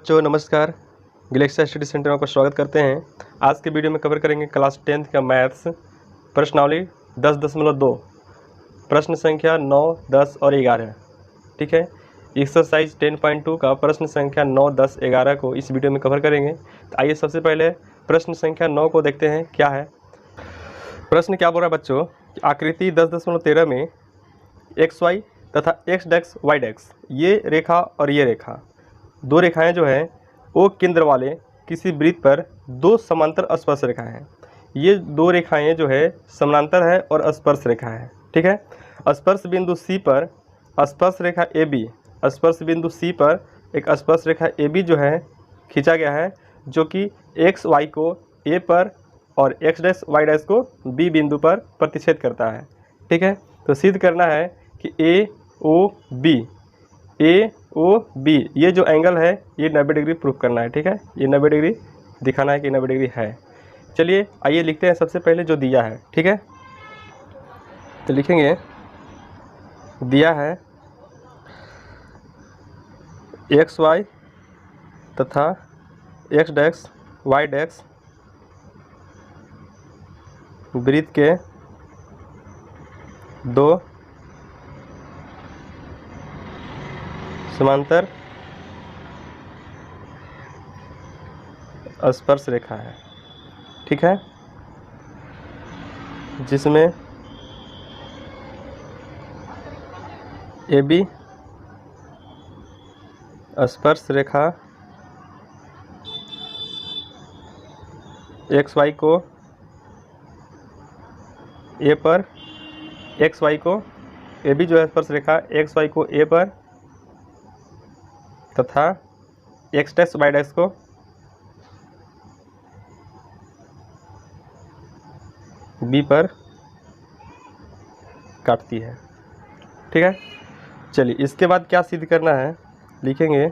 बच्चों नमस्कार। Galaxy study centre में आपका स्वागत करते हैं। आज के वीडियो में कवर करेंगे क्लास 10th का मैथ्स प्रश्नावली 10.2 प्रश्न संख्या 9, 10 और 11। ठीक है, एक्सरसाइज 10.2 का प्रश्न संख्या 9, 10, 11 को इस वीडियो में कवर करेंगे। तो आइए सबसे पहले प्रश्न संख्या 9 को देखते हैं क्या है। प्रश्न क्या बोल रहा है बच्चों, आकृति 10.13 में XY तथा X' ये रेखा और ये रेखा दो रेखाएं जो हैं वो केंद्र वाले किसी वृत्त पर दो समांतर स्पर्श रेखाएं हैं। ये दो रेखाएं जो है समानांतर है और स्पर्श रेखा है। ठीक है, स्पर्श बिंदु C पर स्पर्श रेखा AB, स्पर्श बिंदु C पर एक स्पर्श रेखा AB जो है खींचा गया है, जो कि XY को A पर और X' को B बिंदु पर प्रतिच्छेद करता है। ठीक है, तो सिद्ध करना है कि AOB ये जो एंगल है ये 90 डिग्री प्रूव करना है। ठीक है, ये 90 डिग्री दिखाना है कि 90 डिग्री है। चलिए आइए लिखते हैं सबसे पहले जो दिया है। ठीक है, तो लिखेंगे दिया है XY तथा X' वृत्त के दो समांतर स्पर्श रेखा है। ठीक है, जिसमें AB स्पर्श रेखा XY को A पर, XY को AB जो है स्पर्श रेखा XY को A पर तथा X' को B पर काटती है। ठीक है, चलिए इसके बाद क्या सिद्ध करना है, लिखेंगे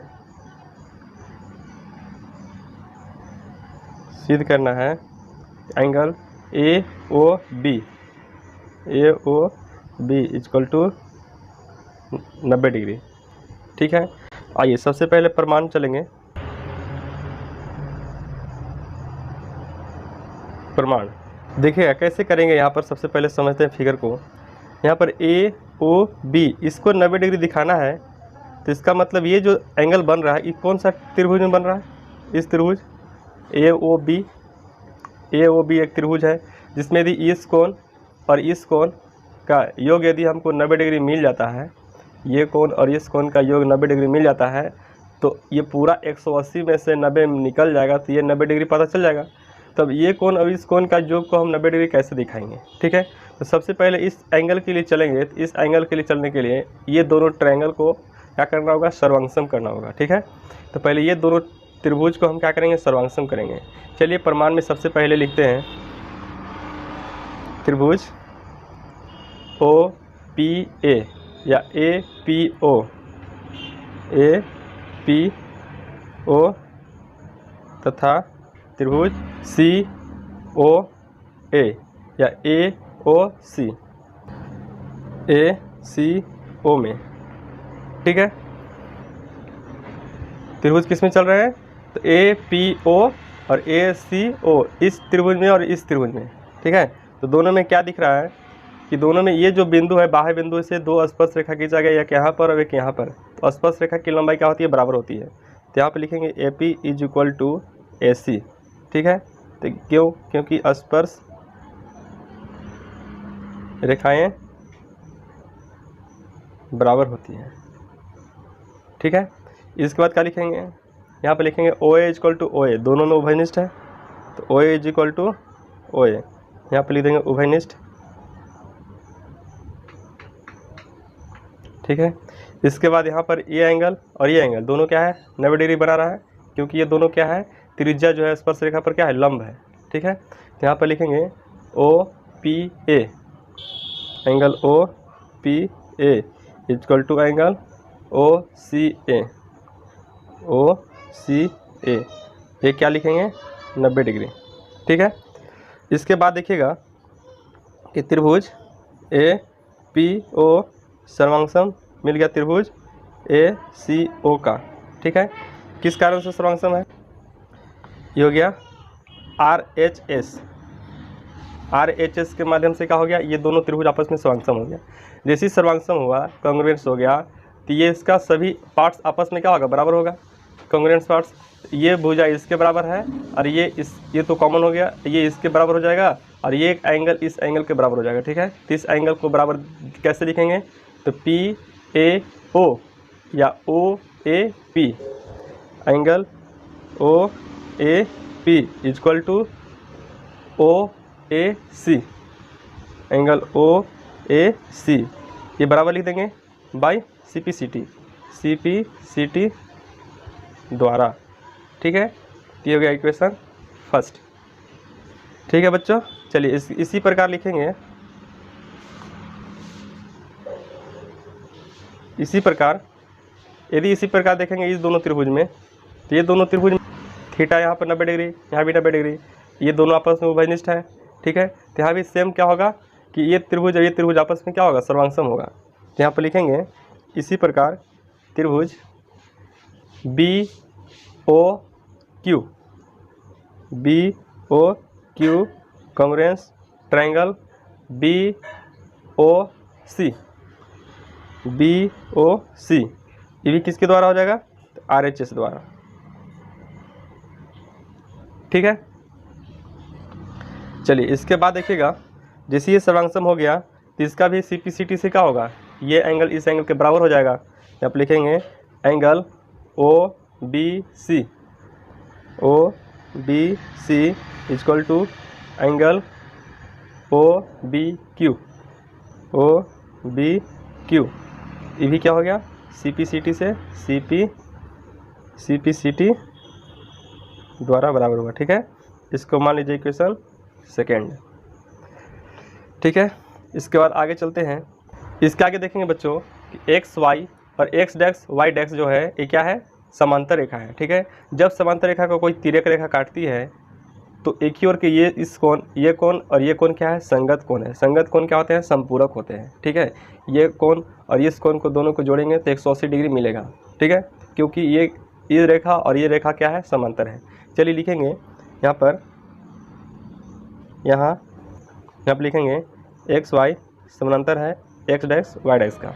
सिद्ध करना है angle AOB equal to 90 degree. ठीक है, आइए सबसे पहले प्रमाण चलेंगे। प्रमाण देखिए कैसे करेंगे, यहाँ पर सबसे पहले समझते हैं फिगर को। यहाँ पर AOB इसको 90 डिग्री दिखाना है, तो इसका मतलब ये जो एंगल बन रहा है ये कौन सा त्रिभुज में बन रहा है, इस त्रिभुज AOB एक त्रिभुज है जिसमें यदि इस कोण और इस कोण का योग यदि हमको 90 डिग्री मिल जाता है, ये कोण और इस कोण का योग 90 डिग्री मिल जाता है, तो ये पूरा 180 में से 90 निकल जाएगा, तो ये 90 डिग्री पता चल जाएगा। तब ये कोण और इस कोण का योग को हम 90 डिग्री कैसे दिखाएंगे। ठीक है, तो सबसे पहले इस एंगल के लिए चलेंगे। तो इस एंगल के लिए चलने के लिए ये दोनों ट्रायंगल को क्या करना होगा, सर्वांगसम करना होगा। ठीक है, तो पहले ये दोनों त्रिभुज को हम क्या करेंगे, सर्वांगसम करेंगे। चलिए प्रमाण में सबसे पहले लिखते हैं त्रिभुज OPA या APO तथा त्रिभुज COA या ACO में। ठीक है, त्रिभुज किस में चल रहे हैं, तो APO और ACO इस त्रिभुज में और इस त्रिभुज में। ठीक है, तो दोनों में क्या दिख रहा है कि दोनों में ये जो बिंदु है बाह्य बिंदु से दो स्पर्श रेखा खींचा गया, एक यहाँ पर और एक यहाँ पर। तो स्पर्श रेखा की लंबाई क्या होती है, बराबर होती है। तो यहाँ पे लिखेंगे AP is equal to AC। ठीक है, तो क्यों, क्योंकि स्पर्श रेखाएं बराबर होती हैं। ठीक है, इसके बाद क्या लिखेंगे, यहाँ पे लिखेंगे OA is equal to OA, दोनों में उभयनिष्ठ है, तो OA is equal to OA यहाँ पे लिख देंगे उभयनिष्ठ। ठीक है, इसके बाद यहाँ पर ये एंगल और ये एंगल दोनों क्या है, 90 डिग्री बना रहा है, क्योंकि ये दोनों क्या है, त्रिज्या जो है स्पर्श रेखा पर क्या है, लंब है। ठीक है, तो यहाँ पर लिखेंगे OPA angle OPA equal to angle OCA ये क्या लिखेंगे, 90 डिग्री। ठीक है, इसके बाद देखिएगा कि त्रिभुज APO सर्वांगसम मिल गया त्रिभुज ACO का। ठीक है, किस कारण से सर्वांगसम है? ये हो गया RHS के माध्यम से क्या हो गया, ये दोनों त्रिभुज आपस में सर्वांगसम हो गया। जैसे ही सर्वांगसम हुआ, कॉन्ग्रुएंस हो गया, तो ये इसका सभी पार्ट्स आपस में क्या होगा, बराबर होगा। कॉन्ग्रुएंस पार्ट्स, ये भुजा इसके बराबर है और ये तो कॉमन हो गया, ये इसके बराबर हो जाएगा और ये एक एंगल इस एंगल के बराबर हो जाएगा। ठीक है, तो इस एंगल को बराबर कैसे लिखेंगे, तो PAO या OAP, angle OAP equal to OAC, angle OAC, ये बराबर लिख देंगे बाय CPCT द्वारा। ठीक है, ये हो गया इक्वेशन फर्स्ट। ठीक है बच्चों, चलिए इसी प्रकार लिखेंगे, इसी प्रकार यदि इसी प्रकार देखेंगे इस दोनों त्रिभुज में, तो ये दोनों त्रिभुज थीटा यहाँ पर 90 डिग्री, यहाँ भी 90 डिग्री, ये दोनों आपस में उभयनिष्ठ है। ठीक है, तो यहाँ भी सेम क्या होगा कि ये त्रिभुज और ये त्रिभुज आपस में क्या होगा, सर्वांगसम होगा। तो यहाँ पर लिखेंगे इसी प्रकार त्रिभुज BOQ कॉन्ग्रुएंस ट्रायंगल BOC, ये भी किसके द्वारा हो जाएगा, तो RHS द्वारा। ठीक है, चलिए इसके बाद देखिएगा, जैसे ये सर्वांगसम हो गया तो इसका भी CPCT से क्या होगा, ये एंगल इस एंगल के बराबर हो जाएगा। यहाँ पर लिखेंगे angle OBC equal to angle OBQ, ये भी क्या हो गया, CPCT से CPCT द्वारा बराबर होगा। ठीक है, इसको मान लीजिए इक्वेशन सेकेंड। ठीक है, इसके बाद आगे चलते हैं। इसके आगे देखेंगे बच्चों कि XY और X डैश Y डैश जो है ये क्या है, समांतर रेखा है। ठीक है, जब समांतर रेखा को कोई तिर्यक रेखा काटती है तो एक ही ओर के ये इस कोण, ये कोण और ये कोण क्या है, संगत कोण है। संगत कोण क्या होते हैं, संपूरक होते हैं। ठीक है, ये कोण और इस कोण को दोनों को जोड़ेंगे तो 180 डिग्री मिलेगा। ठीक है, क्योंकि ये रेखा और ये रेखा क्या है, समांतर है। चलिए लिखेंगे यहाँ पर लिखेंगे XY समांतर है X डैश Y डैश का।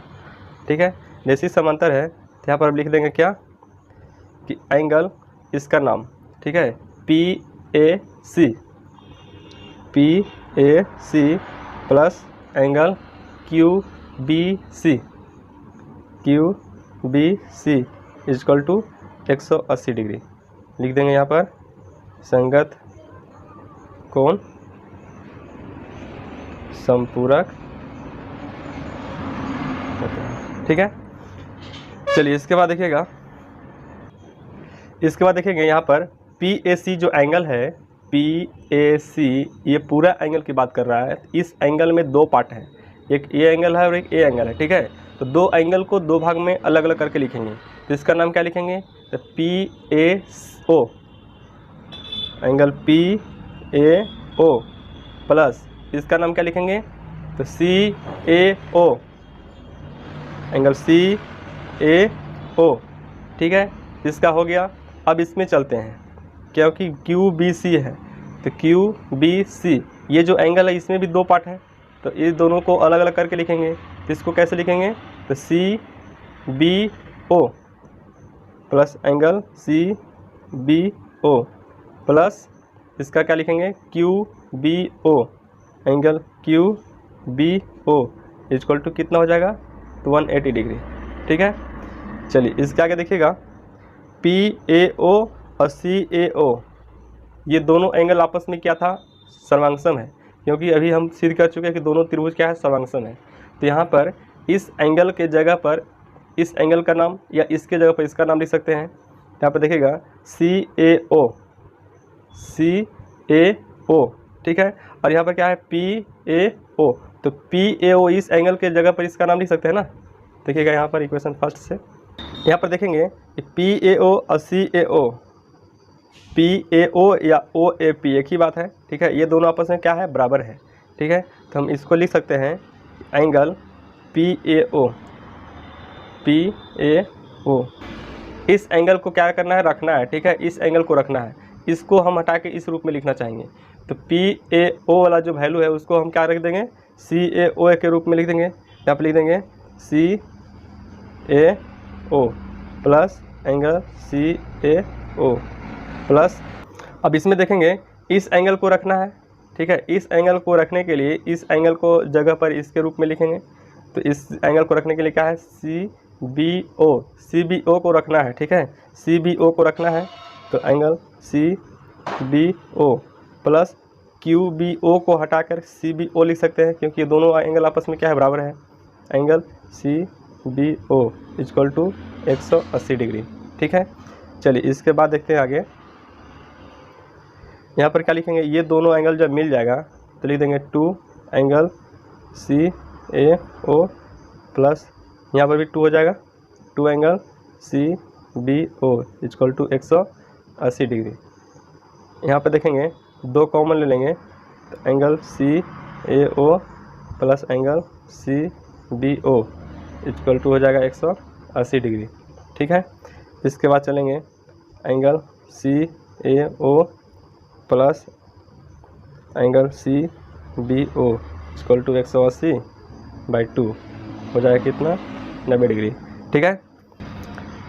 ठीक है, जैसे समांतर है तो यहाँ पर लिख देंगे क्या कि एंगल इसका नाम, ठीक है, PAC plus angle QBC equal to 180 degree लिख देंगे। यहाँ पर संगत कोण संपूरक। ठीक है, चलिए इसके बाद देखिएगा, यहाँ पर PAC जो एंगल है, PAC ये पूरा एंगल की बात कर रहा है। इस एंगल में दो पार्ट हैं, एक ये एंगल है और एक ये एंगल है। ठीक है, तो दो एंगल को दो भाग में अलग अलग करके लिखेंगे। तो इसका नाम क्या लिखेंगे, तो PAO, एंगल PAO प्लस इसका नाम क्या लिखेंगे, तो CAO, एंगल CAO। ठीक है, इसका हो गया। अब इसमें चलते हैं, क्योंकि QBC है तो QBC ये जो एंगल है इसमें भी दो पार्ट है, तो ये दोनों को अलग अलग करके लिखेंगे। तो इसको कैसे लिखेंगे, तो CBO plus angle CBO plus इसका क्या लिखेंगे, QBO, angle QBO equal to कितना हो जाएगा, तो 180 डिग्री। ठीक है, चलिए इसके आगे देखिएगा, PAO और CAO ये दोनों एंगल आपस में क्या था, सर्वांगसम है। क्योंकि अभी हम सिद्ध कर चुके हैं कि दोनों त्रिभुज क्या है, सर्वांगसम है। तो यहाँ पर इस एंगल के जगह पर इस एंगल का नाम या इसके जगह पर इसका नाम लिख सकते हैं। यहाँ पर देखिएगा CAO, ठीक है, और यहाँ पर क्या है PAO, तो PAO इस एंगल के जगह पर इसका नाम लिख सकते हैं ना। देखिएगा यहाँ पर इक्वेशन फर्स्ट से यहाँ पर देखेंगे कि PAO और CAO, PAO या OAP एक ही बात है। ठीक है, ये दोनों आपस में क्या है, बराबर है। ठीक है, तो हम इसको लिख सकते हैं एंगल PAO इस एंगल को क्या करना है, रखना है, ठीक है, इस एंगल को रखना है, इसको हम हटा के इस रूप में लिखना चाहेंगे। तो PAO वाला जो वैल्यू है उसको हम क्या रख देंगे, CAO के रूप में लिख देंगे। यहाँ पर लिख देंगे CAO plus angle CAO plus, अब इसमें देखेंगे इस एंगल को रखना है, ठीक है, इस एंगल को रखने के लिए इस एंगल को जगह पर इसके रूप में लिखेंगे। तो इस एंगल को रखने के लिए क्या है, CBO को रखना है, ठीक है, CBO को रखना है। तो एंगल CBO प्लस QBO को हटाकर CBO लिख सकते हैं, क्योंकि ये दोनों एंगल आपस में क्या है, बराबर है। Angle CBO equal to 180 degree, ठीक है। चलिए इसके बाद देखते हैं आगे। यहाँ पर क्या लिखेंगे, ये दोनों एंगल जब मिल जाएगा तो लिख देंगे 2 एंगल CAO प्लस यहाँ पर भी 2 हो जाएगा, 2 angle CBO equal to 180 degree. यहाँ पर देखेंगे 2 कॉमन ले लेंगे तो angle CAO plus angle CBO equal to हो जाएगा 180 डिग्री, ठीक है। इसके बाद चलेंगे angle CAO plus angle CBO equal to 180/2 हो जाएगा कितना, 90 डिग्री, ठीक है।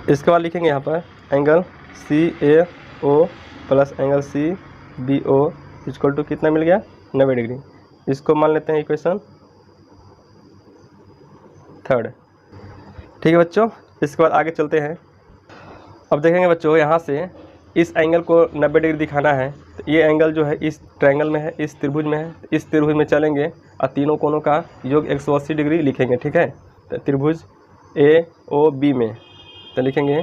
इसके बाद लिखेंगे यहाँ पर angle CAO plus angle CBO equal to कितना मिल गया, 90 डिग्री। इसको मान लेते हैं इक्वेशन 3, ठीक है बच्चों। इसके बाद आगे चलते हैं। अब देखेंगे बच्चों, यहाँ से इस एंगल को 90 डिग्री दिखाना है, तो ये एंगल जो है इस ट्रायंगल में है, इस त्रिभुज में है, इस त्रिभुज में चलेंगे और तीनों कोनों का योग 180 डिग्री लिखेंगे, ठीक है। तो त्रिभुज AOB में तो लिखेंगे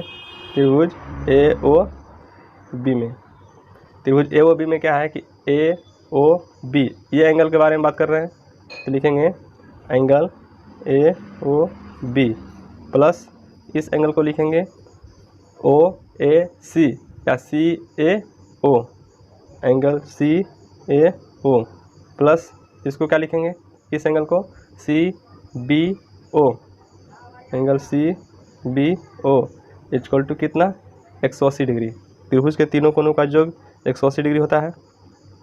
त्रिभुज AOB में, त्रिभुज AOB में क्या है कि AOB ये एंगल के बारे में बात कर रहे हैं, तो लिखेंगे एंगल AOB प्लस इस एंगल को लिखेंगे OAC या CAO, एंगल CAO प्लस इसको क्या लिखेंगे, इस एंगल को CBO, angle CBO equal to कितना, 180 डिग्री। त्रिभुज के तीनों कोनों का योग 180 डिग्री होता है।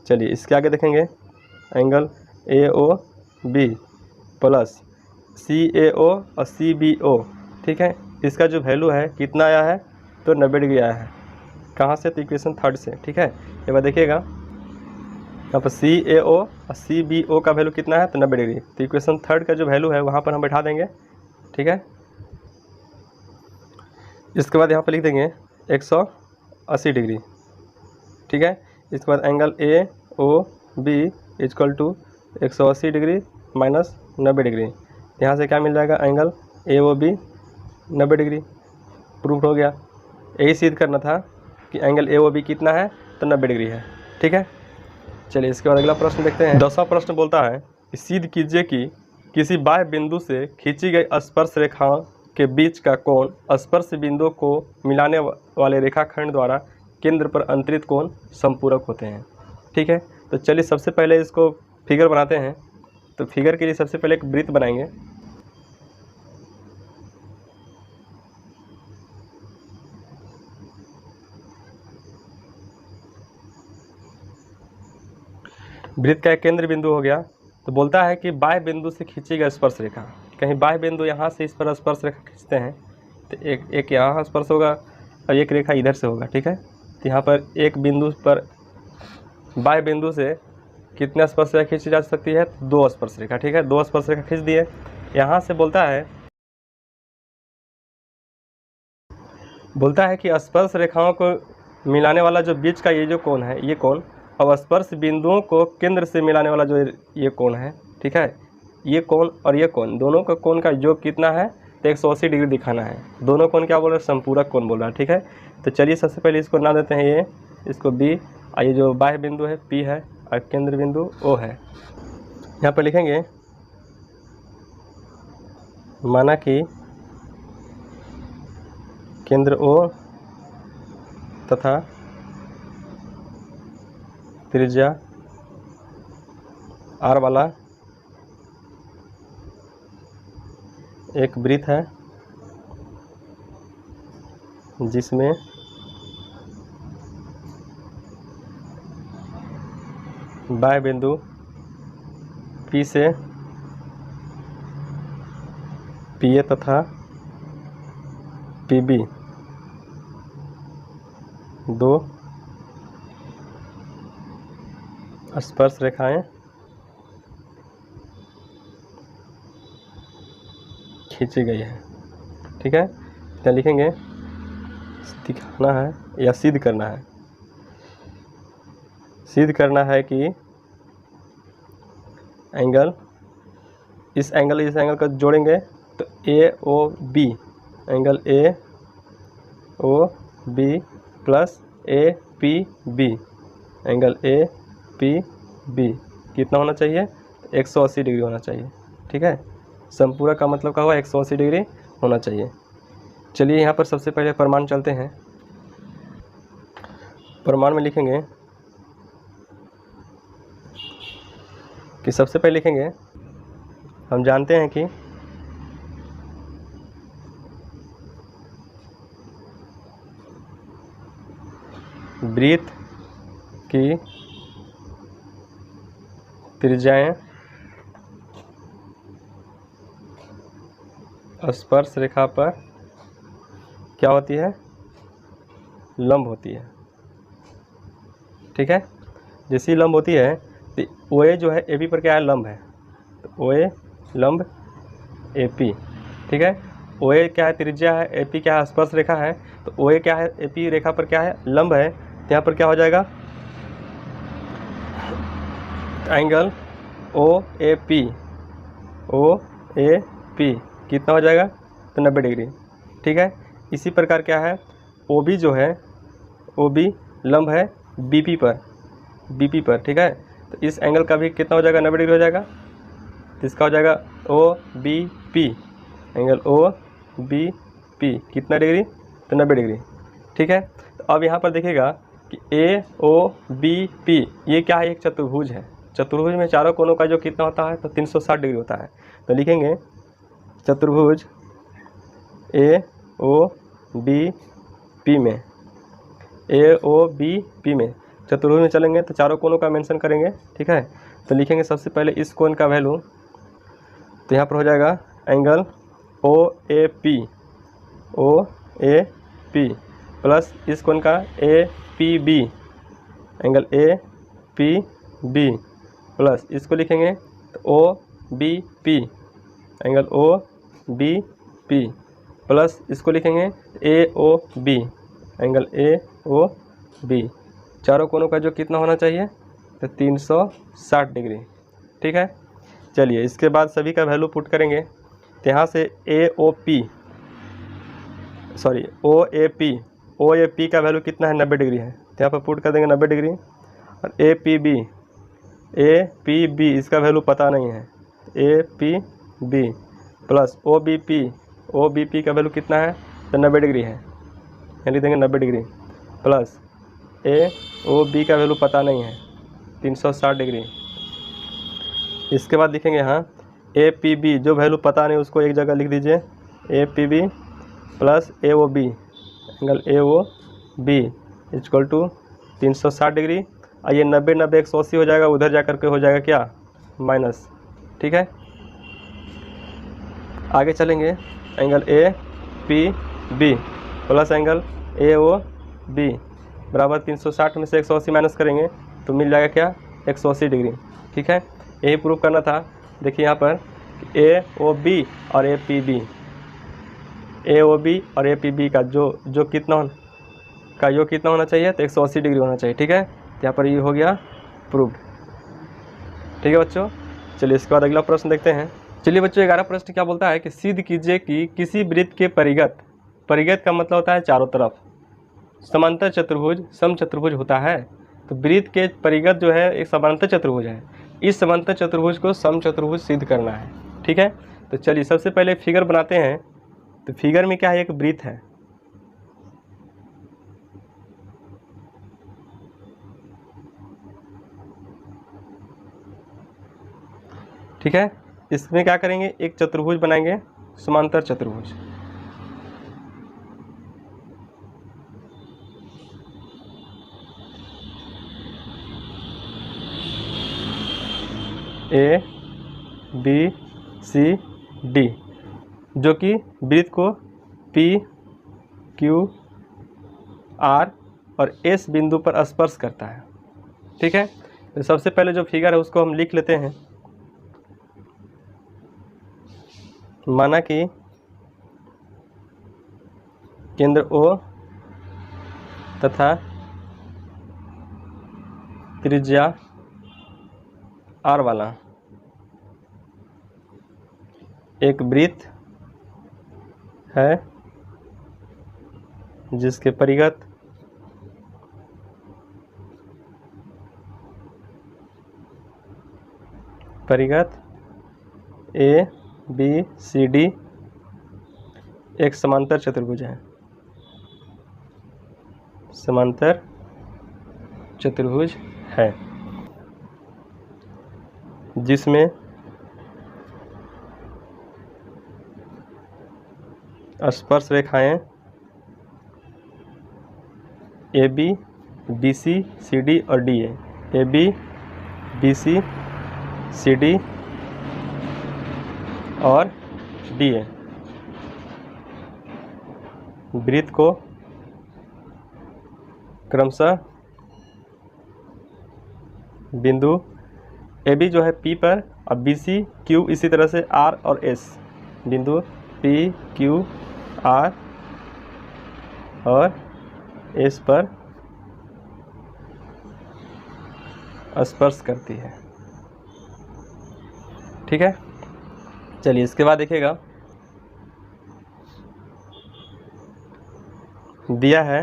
चलिए इसके आगे देखेंगे एंगल AOB प्लस CAO और CBO, ठीक है। इसका जो वैल्यू है कितना आया है, तो 90 डिग्री आया है। कहाँ से, तो इक्वेशन 3 से, ठीक है। एक बार देखिएगा यहाँ पर CAO और CBO का वैल्यू कितना है, तो 90 डिग्री। तो इक्वेशन 3 का जो वैल्यू है वहाँ पर हम बैठा देंगे, ठीक है। इसके बाद यहाँ पर लिख देंगे 180 डिग्री, ठीक है। इसके बाद angle AOB equal to 180 degree minus 90 degree. यहाँ से क्या मिल जाएगा, एंगल AOB 90 डिग्री, प्रूफ हो गया। यही सिद्ध करना था कि एंगल AOB कितना है, तो 90 डिग्री है, ठीक है। चलिए इसके बाद अगला प्रश्न देखते हैं। 10वां प्रश्न बोलता है कि सिद्ध कीजिए कि किसी बाह्य बिंदु से खींची गई स्पर्श रेखा के बीच का कोण स्पर्श बिंदु को मिलाने वाले रेखाखंड द्वारा केंद्र पर अंतरित कोण संपूरक होते हैं, ठीक है। तो चलिए सबसे पहले इसको फिगर बनाते हैं। तो फिगर के लिए सबसे पहले एक वृत्त बनाएंगे। वृत्त का एक केंद्र बिंदु हो गया। तो बोलता है कि बाह्य बिंदु से खींची गई स्पर्श रेखा, कहीं बाह्य बिंदु यहाँ से इस पर स्पर्श रेखा खींचते हैं तो एक यहाँ स्पर्श होगा और एक रेखा इधर से होगा, ठीक है। तो यहाँ पर एक बिंदु पर बाह्य बिंदु से कितने स्पर्श रेखा खींची जा सकती है, 2 स्पर्श रेखा, ठीक है। 2 स्पर्श रेखा खींच दिए। यहाँ से बोलता है कि स्पर्श रेखाओं को मिलाने वाला जो बीच का ये जो कोण है, ये कोण, अब स्पर्श बिंदुओं को केंद्र से मिलाने वाला जो ये कोण है, ठीक है, ये कोण और ये कोण, दोनों का कोण का योग कितना है, तो 180 डिग्री दिखाना है। दोनों कोण क्या बोल रहे हैं, संपूरक कोण बोल रहा है, ठीक है। तो चलिए सबसे पहले इसको नाम देते हैं ये, इसको B, और ये जो बाह्य बिंदु है P है और केंद्र बिंदु O है। यहाँ पर लिखेंगे माना कि केंद्र O तथा त्रिज्या R वाला एक वृत्त है जिसमें बाह्य बिंदु P से PA तथा PB दो स्पर्श रेखाएं खींची गई है। ठीक है, क्या लिखेंगे? दिखाना है या सिद्ध करना है। सिद्ध करना है कि एंगल इस एंगल को जोड़ेंगे तो AOB angle AOB plus APB angle APB कितना होना चाहिए? 180 डिग्री होना चाहिए। ठीक है, समपूरा का मतलब क्या हुआ? 180 डिग्री होना चाहिए। चलिए यहाँ पर सबसे पहले प्रमाण चलते हैं। प्रमाण में लिखेंगे कि सबसे पहले लिखेंगे हम जानते हैं कि वृत्त की त्रिज्याएं स्पर्श रेखा पर क्या होती है? लंब होती है। ठीक है, जैसी लंब होती है तो OA जो है AB पर क्या है? लंब है। तो OA लंब AP। ठीक है, OA क्या है? त्रिज्या है। AP क्या है? स्पर्श रेखा है। तो OA क्या है? AP रेखा पर क्या है? लंब है। तो यहाँ पर क्या हो जाएगा? एंगल OAP कितना हो जाएगा? तो 90 डिग्री। ठीक है, इसी प्रकार क्या है? OB जो है OB लंब है BP पर। ठीक है, तो इस एंगल का भी कितना हो जाएगा? 90 डिग्री हो जाएगा। तो इसका हो जाएगा OBP एंगल OBP कितना डिग्री? तो 90 डिग्री। ठीक है, तो अब यहाँ पर देखिएगा कि AOBP ये क्या है? एक चतुर्भुज है। चतुर्भुज में चारों कोनों का जो कितना होता है? तो 360 डिग्री होता है। तो लिखेंगे चतुर्भुज AOBP में चतुर्भुज में चलेंगे तो चारों कोनों का मेंशन करेंगे। ठीक है, तो लिखेंगे सबसे पहले इस कोण का वैल्यू, तो यहाँ पर हो जाएगा एंगल OAP प्लस इस कोण का APB एंगल APB प्लस इसको लिखेंगे तो OBP एंगल OBP प्लस इसको लिखेंगे AOB एंगल AOB। चारों कोनों का जो कितना होना चाहिए? तो 360 डिग्री। ठीक है, चलिए इसके बाद सभी का वैल्यू पुट करेंगे। तो यहाँ से OAP का वैल्यू कितना है? 90 डिग्री है। तो यहाँ पर पुट कर देंगे 90 डिग्री। और APB इसका वैल्यू पता नहीं है। APB प्लस OBP का वैल्यू कितना है? तो 90 डिग्री है, लिख देंगे 90 डिग्री प्लस AOB का वैल्यू पता नहीं है 360 डिग्री। इसके बाद लिखेंगे यहाँ APB जो वैल्यू पता नहीं उसको एक जगह लिख दीजिए। APB plus AOB angle AOB equal to 360 degree. और ये 90 180 हो जाएगा, उधर जा करके हो जाएगा क्या? माइनस। ठीक है, आगे चलेंगे angle APB plus angle AOB बराबर 360 में से 180 माइनस करेंगे तो मिल जाएगा क्या? 180 डिग्री। ठीक है, यही प्रूव करना था। देखिए यहाँ पर AOB और APB का जो कितना होना चाहिए? तो 180 डिग्री होना चाहिए। ठीक है, तो यहाँ पर ये हो गया प्रूव्ड। ठीक है बच्चों, चलिए इसके बाद अगला प्रश्न देखते हैं। चलिए बच्चों 11 प्रश्न क्या बोलता है कि सिद्ध कीजिए कि किसी वृत्त के परिगत का मतलब होता है चारों तरफ समांतर चतुर्भुज समचतुर्भुज होता है। तो वृत्त के परिगत जो है एक समांतर चतुर्भुज है। इस समांतर चतुर्भुज को समचतुर्भुज सिद्ध करना है। ठीक है, तो चलिए सबसे पहले फिगर बनाते हैं। तो फिगर में क्या है? एक वृत्त है। ठीक है, इसमें क्या करेंगे? एक चतुर्भुज बनाएंगे, समांतर चतुर्भुज। ए बी सी डी, जो कि वृत्त को पी क्यू आर और एस बिंदु पर स्पर्श करता है। ठीक है, तो सबसे पहले जो फिगर है उसको हम लिख लेते हैं। माना कि केंद्र O तथा त्रिज्या R वाला एक वृत्त है जिसके परिघ ए बी सी डी एक समांतर चतुर्भुज है, समांतर चतुर्भुज है, जिसमें स्पर्श रेखाएं A B B C C D और डी है। A B B C C D और डी है। वृत्त को क्रमशः बिंदु ए बी जो है P पर और बी सी क्यू, इसी तरह से R और S, बिंदु P Q R और S पर स्पर्श करती है। ठीक है, चलिए इसके बाद देखिएगा, दिया है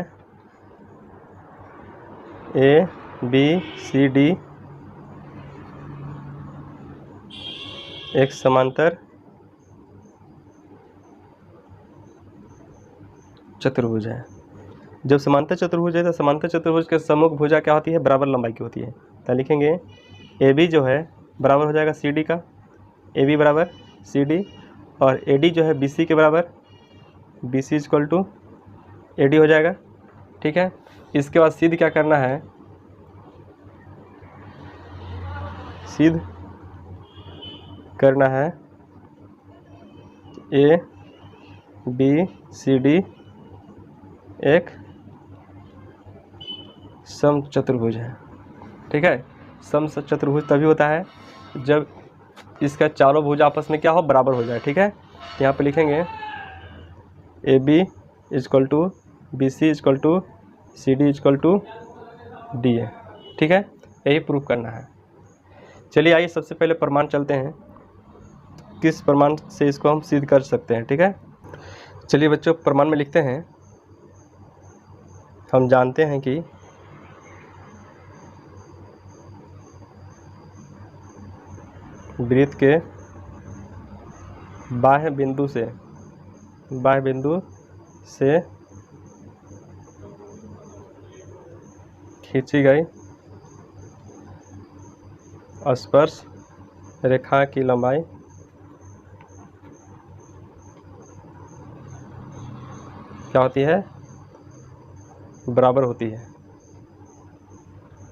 ए बी सी डी एक समांतर चतुर्भुज है। जब समांतर चतुर्भुज है तो समांतर चतुर्भुज के सम्मुख भुजा क्या होती है, बराबर लंबाई की होती है। तो लिखेंगे ए बी जो है बराबर हो जाएगा सी डी का, ए बी बराबर सी डी, और ए डी जो है बी सी के बराबर, B C equal to A D हो जाएगा। ठीक है, इसके बाद सिद्ध क्या करना है, सिद्ध करना है ए बी सी डी एक सम चतुर्भुज है। ठीक है, सम चतुर्भुज तभी होता है जब इसका चारों भुज आपस में क्या हो, बराबर हो जाए। ठीक है, यहाँ पे लिखेंगे A B equal to B C equal to C D equal to D है। ठीक है, यही प्रूफ करना है। चलिए आइए सबसे पहले प्रमाण चलते हैं, किस प्रमाण से इसको हम सिद्ध कर सकते हैं। ठीक है, चलिए बच्चों प्रमाण में लिखते हैं, हम जानते हैं कि वृत्त के बाह्य बिंदु से खींची गई स्पर्श रेखा की लंबाई क्या होती है, बराबर होती है।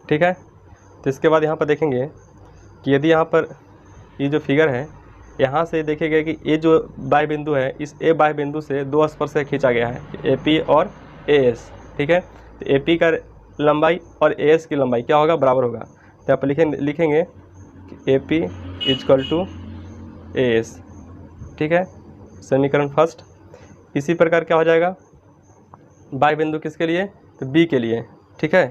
ठीक है, तो इसके बाद यहाँ पर देखेंगे कि यदि यहाँ पर ये जो फिगर है, यहाँ से देखिएगा कि ये जो बाह्य बिंदु है, इस ए बाह्य बिंदु से दो स्पर्श खींचा गया है, ए पी और ए एस। ठीक है, तो ए पी का लंबाई और ए एस की लंबाई क्या होगा, बराबर होगा। तो यहाँ पर लिखेंगे कि A P equal to A S. ठीक है, समीकरण फर्स्ट। इसी प्रकार क्या हो जाएगा, बाह्य बिंदु किसके लिए, तो बी के लिए। ठीक है,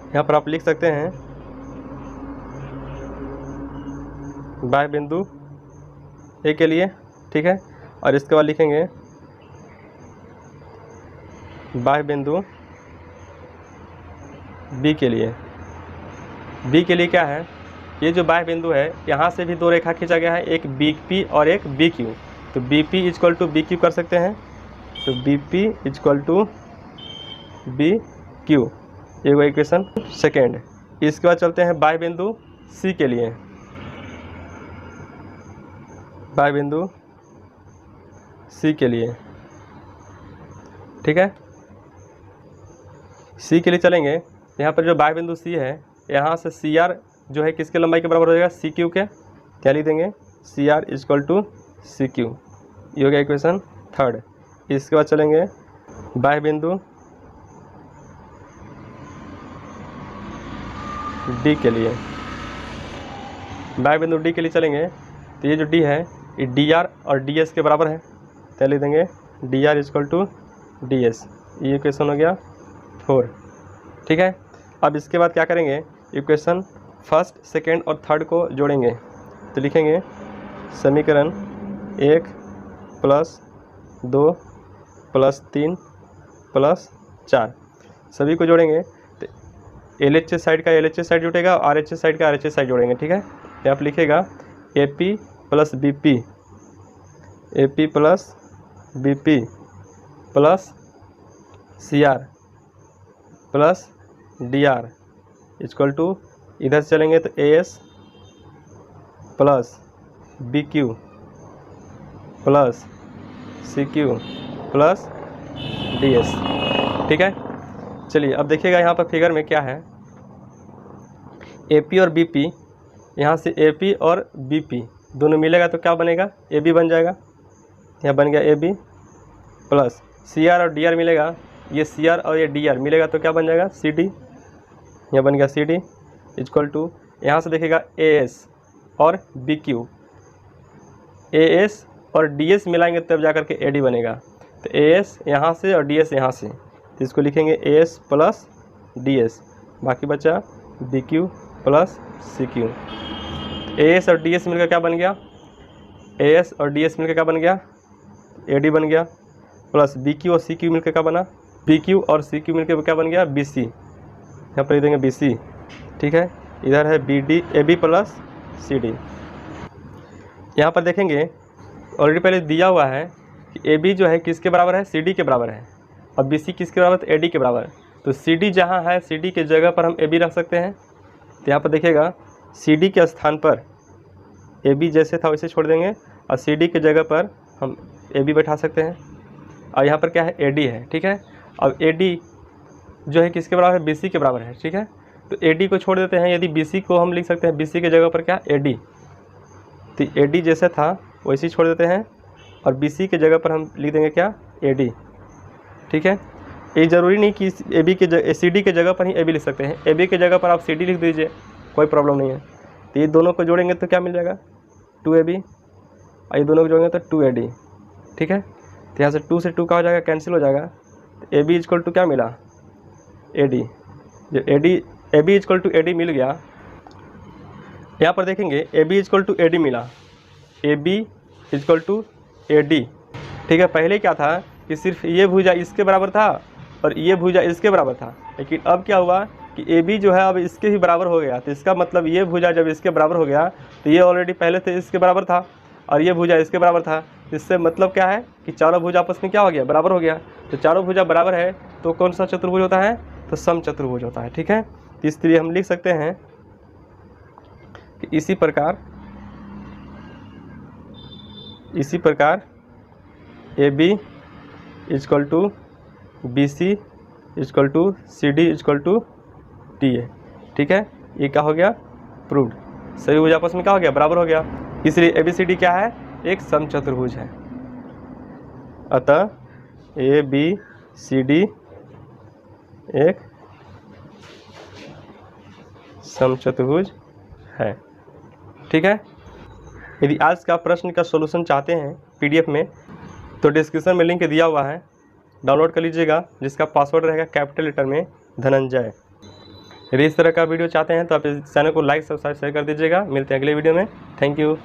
यहाँ पर आप लिख सकते हैं बाह्य बिंदु ए के लिए। ठीक है, और इसके बाद लिखेंगे बाह्य बिंदु बी के लिए। बी के लिए क्या है, ये जो बाह्य बिंदु है यहाँ से भी दो रेखा खींचा गया है, एक बी पी और एक बी क्यू। तो B P equal to B Q कर सकते हैं, तो B P equal to B Q, ये वो इक्वेशन सेकेंड। इसके बाद चलते हैं बाह्य बिंदु सी के लिए। बाह्य बिंदु सी के लिए, ठीक है, सी के लिए चलेंगे। यहाँ पर जो बाह्य बिंदु सी है, यहाँ से सी आर जो है किसके लंबाई के बराबर हो जाएगा, सी क्यू के। क्या लिख देंगे, C R equal to C Q. ये हो गया इक्वेशन थर्ड। इसके बाद चलेंगे बाह्य बिंदु डी के लिए। बाह्य बिंदु डी के लिए चलेंगे तो ये जो डी है ये डी आर और डी एस के बराबर है। क्या लिख देंगे, D R equal to D S. ये इक्वेशन हो गया 4। ठीक है। अब इसके बाद क्या करेंगे, इक्वेशन फर्स्ट, सेकेंड और थर्ड को जोड़ेंगे। तो लिखेंगे समीकरण 1 प्लस 2 प्लस 3 प्लस 4, सभी को जोड़ेंगे तो एल एच एस साइड का एल एच एस साइड जुटेगा और आर एच एस साइड का आर एच एस साइड जोड़ेंगे। ठीक है। यहाँ पर लिखेगा A P plus B P, A P plus B P plus C R plus D R equal to, इधर से चलेंगे तो A S plus B Q plus C Q plus D S. ठीक है। चलिए अब देखिएगा यहाँ पर फिगर में क्या है, ए पी और बी पी, यहाँ से ए पी और बी पी दोनों मिलेगा तो क्या बनेगा, ए बी बन जाएगा। यहाँ बन गया A B plus C R और डी आर मिलेगा, ये सी आर और ये डी आर मिलेगा तो क्या बन जाएगा, सी डी। यहाँ बन गया सी डी इक्वल टू, यहाँ से देखेगा ए एस और बी क्यू, ए एस और डी एस मिलाएंगे तब जा करके ए डी बनेगा। तो ए एस यहाँ से और डी एस यहाँ से, तो इसको लिखेंगे A S plus D S, बाकी बचा B Q plus C Q. A S और डी एस मिलकर क्या बन गया, ए एस और डी एस मिलकर क्या बन गया, ए डी बन गया, प्लस बी क्यू और सी क्यू मिलकर क्या बना, बी क्यू और सी क्यू मिलकर क्या बन गया, बी सी। यहाँ पर लिख देंगे बी सी। ठीक है। इधर है B D, A B plus C D. यहाँ पर देखेंगे ऑलरेडी पहले दिया हुआ है कि ए बी जो है किसके बराबर है, सी डी के बराबर है, और बी सी किसके बराबर, तो ए डी के बराबर है। तो सी डी जहाँ है, सी डी के जगह पर हम ए बी रख सकते हैं। तो यहाँ पर देखिएगा सी डी के स्थान पर ए बी जैसे था वैसे छोड़ देंगे और सी डी के जगह पर हम ए बी बैठा सकते हैं। और यहाँ पर क्या है, ए डी है। ठीक है। अब ए डी जो है किसके बराबर है, बी सी के बराबर है। ठीक है। तो ए डी को छोड़ देते हैं, यदि बी सी को हम लिख सकते हैं बी सी के जगह पर क्या, ए डी। तो ए डी जैसे था वैसे ही छोड़ देते हैं और बी सी के जगह पर हम लिख देंगे क्या, ए डी। ठीक है। ये ज़रूरी नहीं कि ए बी के सी डी के जगह पर ही ए बी लिख सकते हैं, ए बी के जगह पर आप सी डी लिख दीजिए, कोई प्रॉब्लम नहीं है। तो ये दोनों को जोड़ेंगे तो क्या मिल जाएगा, 2ab, और ये दोनों को जोड़ेंगे तो 2ad। ठीक है। तो यहाँ से 2 से 2 का हो जाएगा, कैंसिल हो जाएगा। तो ab इक्वल टू क्या मिला, ad। जब ab इक्वल टू ad मिल गया, यहाँ पर देखेंगे ab इक्वल टू ad मिला, ab इक्वल टू ad। ठीक है। पहले क्या था कि सिर्फ ये भुजा इसके बराबर था और ये भुजा इसके बराबर था, लेकिन अब क्या हुआ कि ए बी जो है अब इसके ही बराबर हो गया। तो इसका मतलब ये भुजा जब इसके बराबर हो गया तो ये ऑलरेडी पहले से इसके बराबर था और ये भुजा इसके बराबर था। इससे मतलब क्या है कि चारों भुजा आपस में क्या हो गया, बराबर हो गया। तो चारों भुजा बराबर है तो कौन सा चतुर्भुज होता है, तो सम चतुर्भुज होता है। ठीक है। तो इसलिए हम लिख सकते हैं कि इसी प्रकार A B equal to B C equal to C D equal to T A. ठीक है। ये क्या हो गया, प्रूव्ड। सभी भुज आपस में क्या हो गया, बराबर हो गया। इसलिए ए बी सी डी क्या है, एक समचतुर्भुज है। अतः ए बी सी डी एक समचतुर्भुज है। ठीक है। यदि आज का प्रश्न का सॉल्यूशन चाहते हैं पीडीएफ में तो डिस्क्रिप्शन में लिंक दिया हुआ है, डाउनलोड कर लीजिएगा, जिसका पासवर्ड रहेगा कैपिटल लेटर में धनंजय। यदि इस तरह का वीडियो चाहते हैं तो आप इस चैनल को लाइक, सब्सक्राइब, शेयर कर दीजिएगा। मिलते हैं अगले वीडियो में। Thank you.